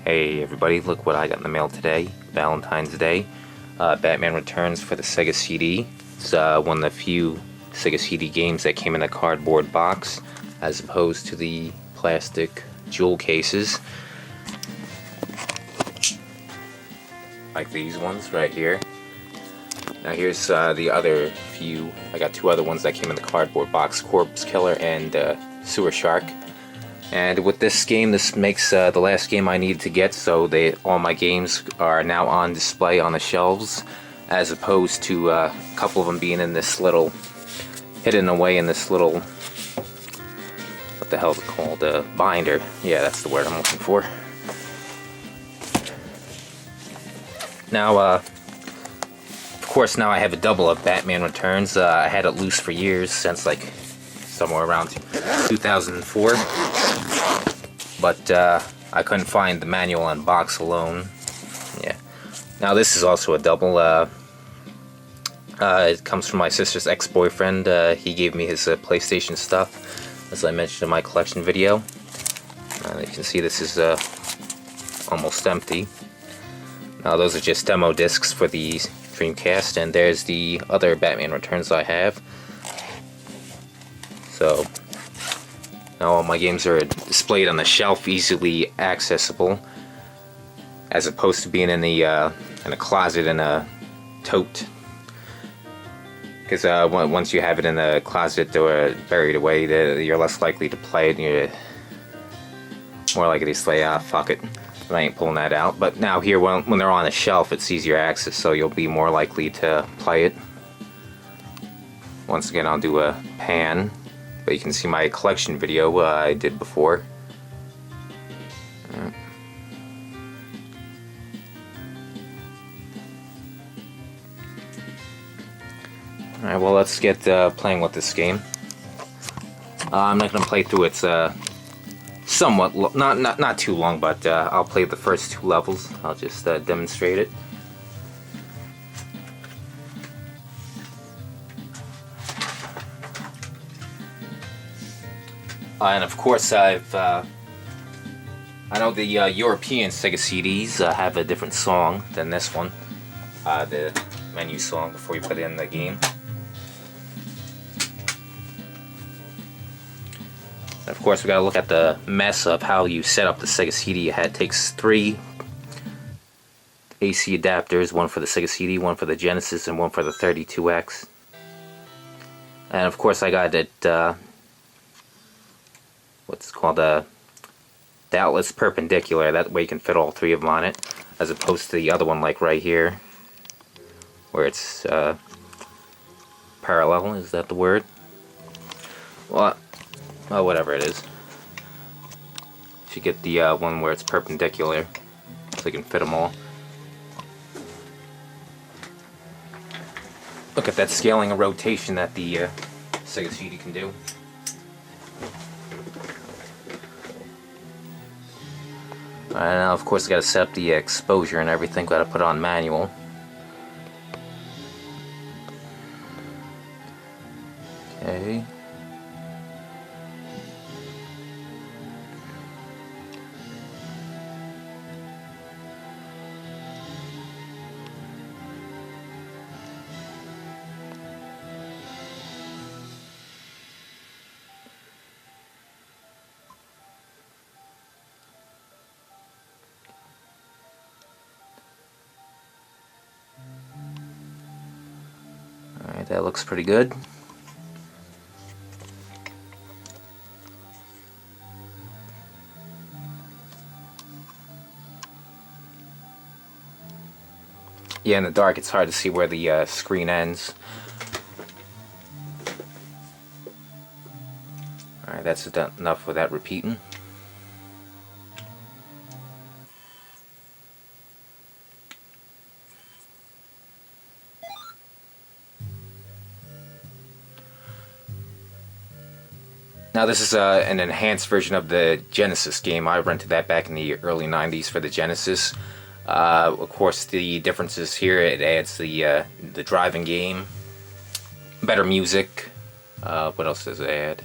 Hey everybody, look what I got in the mail today. Valentine's Day. Batman Returns for the Sega CD. It's one of the few Sega CD games that came in a cardboard box as opposed to the plastic jewel cases. Like these ones right here. Now here's the other few. I got two other ones that came in the cardboard box. Corpse Killer and Sewer Shark. And with this game, this makes the last game I needed to get, so all my games are now on display on the shelves, as opposed to a couple of them being in this little, hidden away in this little, what the hell is it called, binder. Yeah, that's the word I'm looking for. Now, of course, now I have a double of Batman Returns. I had it loose for years, since like somewhere around 2004. But I couldn't find the manual on box alone. Yeah. Now this is also a double. It comes from my sister's ex-boyfriend. He gave me his PlayStation stuff, as I mentioned in my collection video. You can see this is almost empty. Now those are just demo discs for the Dreamcast, and there's the other Batman Returns I have. So now all my games are displayed on the shelf, easily accessible, as opposed to being in a closet in a tote. Because once you have it in a closet or buried away, you're less likely to play it, and you're more likely to say, ah, fuck it, I ain't pulling that out. But now here, when they're on a shelf, it's easier access, so you'll be more likely to play it. Once again, I'll do a pan. But you can see my collection video I did before. Alright, well, let's get playing with this game. I'm not going to play through it somewhat, not too long, but I'll play the first two levels. I'll just demonstrate it. And of course, I know the European Sega CDs have a different song than this one, the menu song before you put it in the game. And of course, we gotta look at the mess of how you set up the Sega CD. It takes 3 AC adapters, one for the Sega CD, one for the Genesis, and one for the 32X. And of course, I got it. What's called the outlet's perpendicular. That way you can fit all 3 of them on it, as opposed to the other one, like right here, where it's parallel. Is that the word? Well, whatever it is. You should get the one where it's perpendicular, so you can fit them all. Look at that scaling and rotation that the Sega CD can do. Now, of course, I gotta set up the exposure and everything. Gotta put it on manual. Okay. Alright, that looks pretty good. Yeah, in the dark it's hard to see where the screen ends. Alright, that's enough with that repeating. Now this is an enhanced version of the Genesis game. I rented that back in the early 90s for the Genesis. Of course, the differences here, it adds the driving game, better music. What else does it add?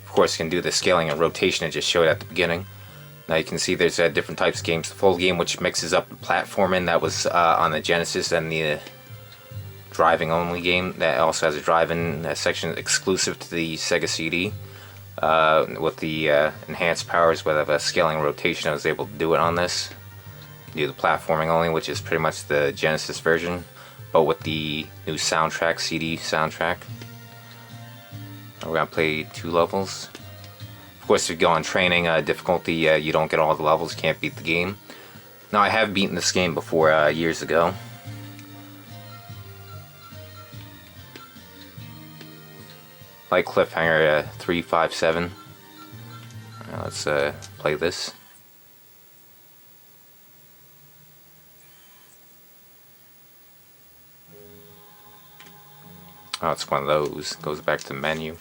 Of course, you can do the scaling and rotation I just showed at the beginning. Now you can see there's different types of games. The full game, which mixes up platforming, that was on the Genesis, and the driving only game that also has a driving section exclusive to the Sega CD. With the enhanced powers with scaling and rotation, I was able to do it on this. You can do the platforming only, which is pretty much the Genesis version, but with the new soundtrack, CD soundtrack. We're going to play 2 levels. Of course, if you go on training difficulty, you don't get all the levels, you can't beat the game. Now, I have beaten this game before years ago. Like Cliffhanger 357. Let's play this. Oh, it's one of those. Goes back to the menu.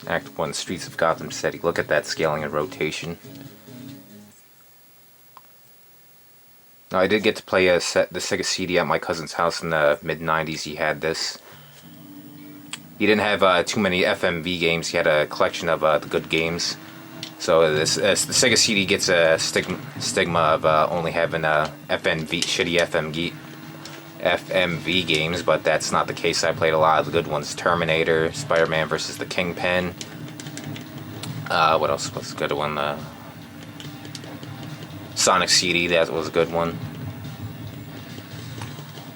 Act 1, Streets of Gotham City. Look at that scaling and rotation. Now, I did get to play the Sega CD at my cousin's house in the mid-90s. He had this. He didn't have too many FMV games. He had a collection of the good games. So the Sega CD gets a stigma of only having shitty FMV games, but that's not the case. I played a lot of the good ones. Terminator, Spider-Man vs. the Kingpin. What else was a good one? Sonic CD, that was a good one.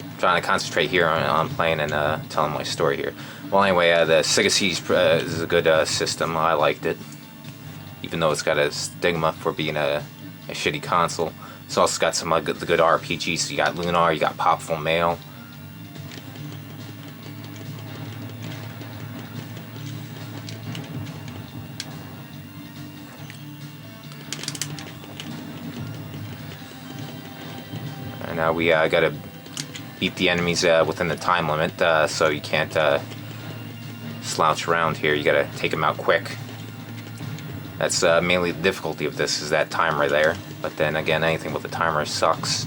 I'm trying to concentrate here on playing and telling my story here. Well, anyway, the Sega CD is a good system. I liked it, even though it's got a stigma for being a shitty console. It's also got some the good RPGs. So you got Lunar, you got Popful Mail. And now we gotta beat the enemies within the time limit, so you can't slouch around here. You gotta take them out quick. That's mainly the difficulty of this, is that timer there. But then again, anything with a timer sucks.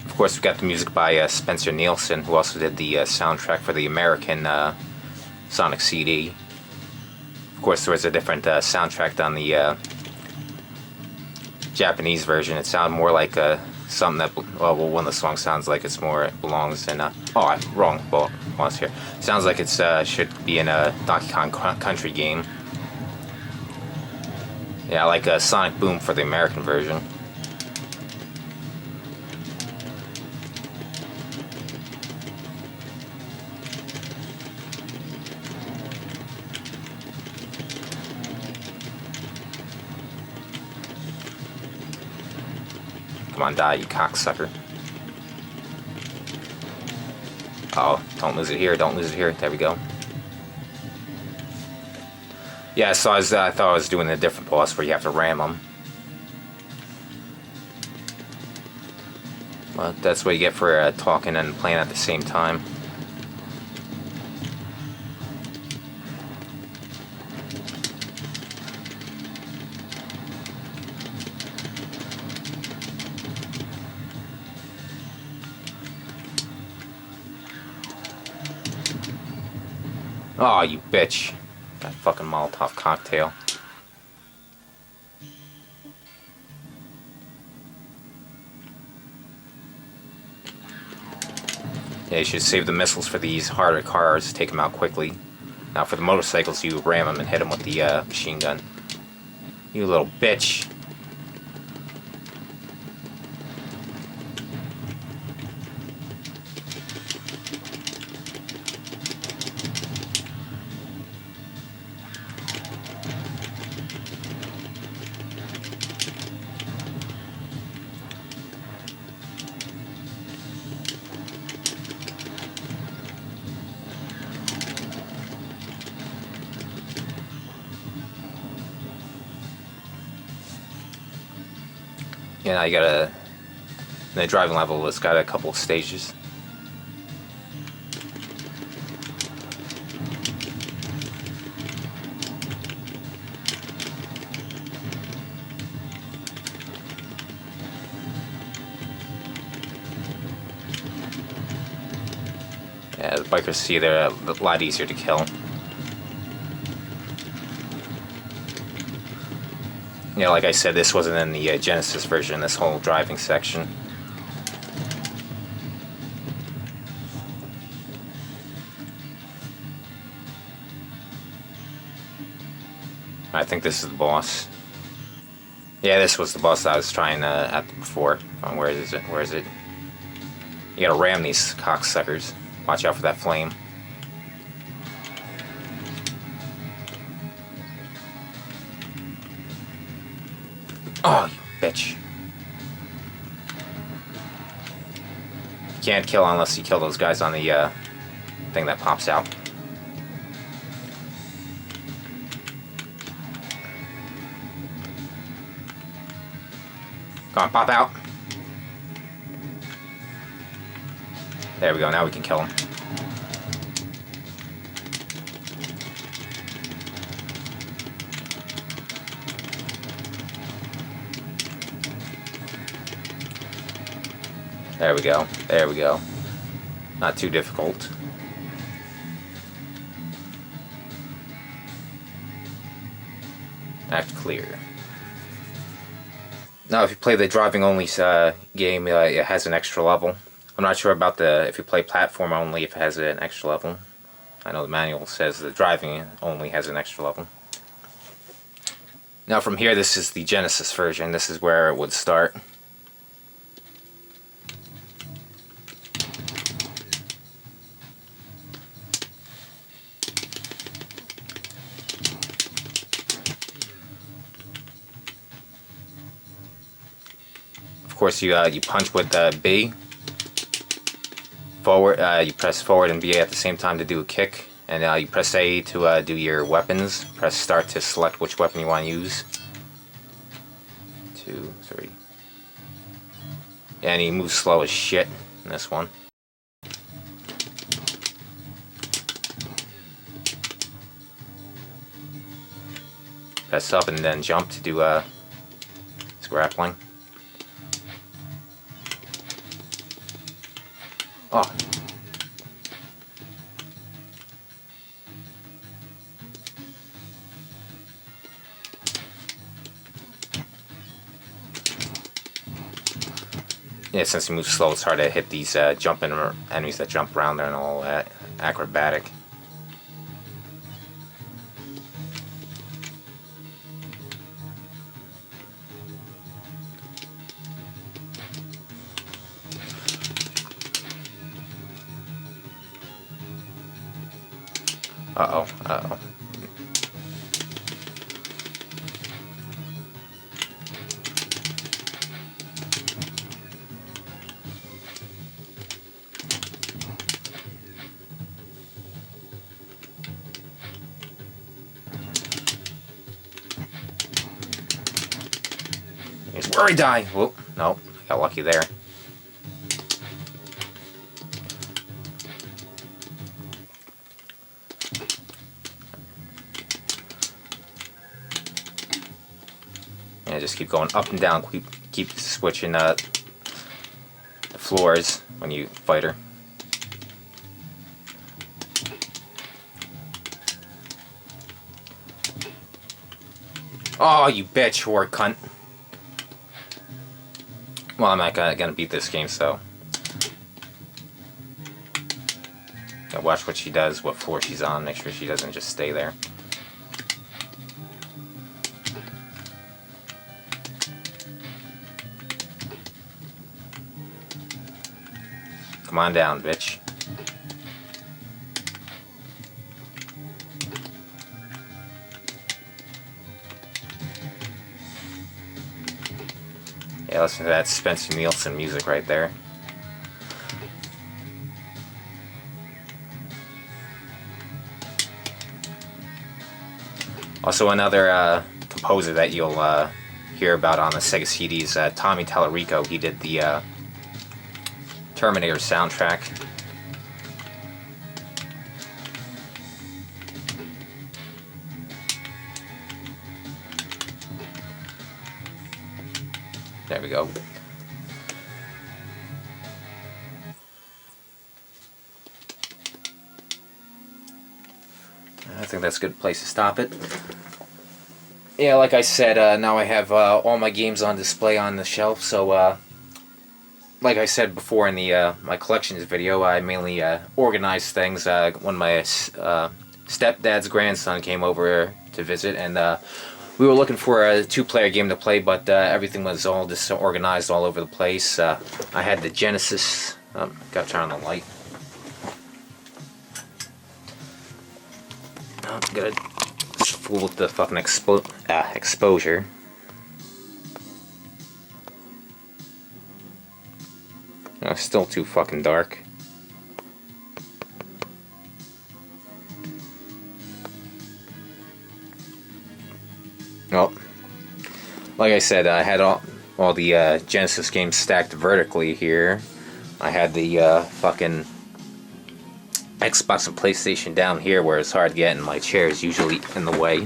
Of course, we got the music by Spencer Nielsen, who also did the soundtrack for the American Sonic CD. Of course, there was a different soundtrack on the Japanese version. It sounded more like something that, well, one of the songs sounds like it belongs in wrong. Well, once here, sounds like it should be in a Donkey Kong Country game. Yeah, like a Sonic Boom for the American version. Come on, die, you cocksucker. Oh, don't lose it here, don't lose it here. There we go. Yeah, so I thought I was doing a different boss where you have to ram them. Well, that's what you get for talking and playing at the same time. Oh, you bitch. That fucking Molotov cocktail. Yeah, you should save the missiles for these harder cars. Take them out quickly. Now for the motorcycles, you ram them and hit them with the machine gun. You little bitch. You know, you gotta. The driving level has got a couple of stages. Yeah, the bikers see they're a lot easier to kill. You know, like I said, this wasn't in the Genesis version, this whole driving section. I think this is the boss. Yeah, this was the boss that I was trying at before. Oh, where is it? Where is it? You gotta ram these cocksuckers. Watch out for that flame. Oh, you bitch. You can't kill unless you kill those guys on the thing that pops out. Come on, pop out. There we go, now we can kill him. There we go, there we go. Not too difficult. Act clear. Now, if you play the driving only game, it has an extra level. I'm not sure about if you play platform only, if it has an extra level. I know the manual says the driving only has an extra level. Now from here, this is the Genesis version. This is where it would start. Of course, you punch with B. Forward, you press forward and B at the same time to do a kick, and you press A to do your weapons. Press start to select which weapon you want to use. 2, 3. And he moves slow as shit in this one. Press up and then jump to do his grappling. Oh. Yeah, since he moves slow, it's hard to hit these jumping enemies that jump around there and all that acrobatic. Uh-oh, uh-oh. Here's where I die. Whoop, nope, got lucky there. Yeah, just keep going up and down. Keep switching the floors when you fight her. Oh, you bitch, whore cunt. Well, I'm not gonna beat this game, so gotta watch what she does, what floor she's on, make sure she doesn't just stay there. Come on down, bitch. Yeah, listen to that Spencer Nielsen music right there. Also, another composer that you'll hear about on the Sega CDs. Tommy Tallarico, he did the Terminator soundtrack. There we go. I think that's a good place to stop it. Yeah, like I said, now I have all my games on display on the shelf, so like I said before in the my collections video, I mainly organize things. When my stepdad's grandson came over to visit, and we were looking for a 2-player game to play, but everything was all disorganized all over the place. I had the Genesis. Got to turn on the light. Gotta fool with the fucking exposure. It's still too fucking dark. Well, like I said, I had all the Genesis games stacked vertically here. I had the fucking Xbox and PlayStation down here where it's hard to get, and my chair is usually in the way.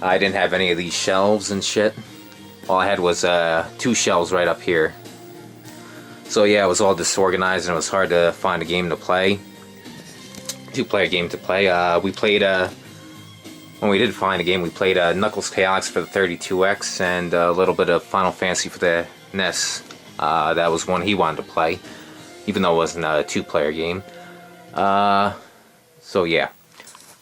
I didn't have any of these shelves and shit. All I had was 2 shelves right up here. So yeah, it was all disorganized and it was hard to find a game to play. 2-player game to play. We played, when we did find a game, we played Knuckles Chaotix for the 32X and a little bit of Final Fantasy for the NES. That was one he wanted to play, even though it wasn't a 2-player game. So yeah,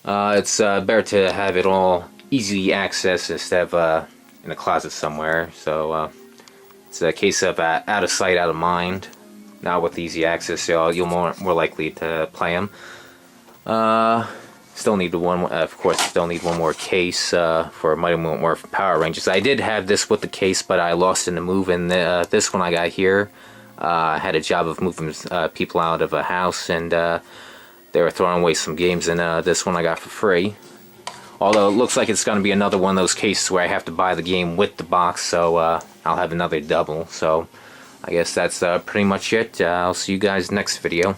it's better to have it all easy access instead of in a closet somewhere. So it's a case of out of sight, out of mind. Now with easy access, you're more likely to play them. Still need one, of course. Still need one more case for Mighty Morphin Power Rangers. I did have this with the case, but I lost in the move. And this one I got here, I had a job of moving people out of a house, and they were throwing away some games. And this one I got for free. Although it looks like it's going to be another one of those cases where I have to buy the game with the box, so I'll have another double. So I guess that's pretty much it. I'll see you guys next video.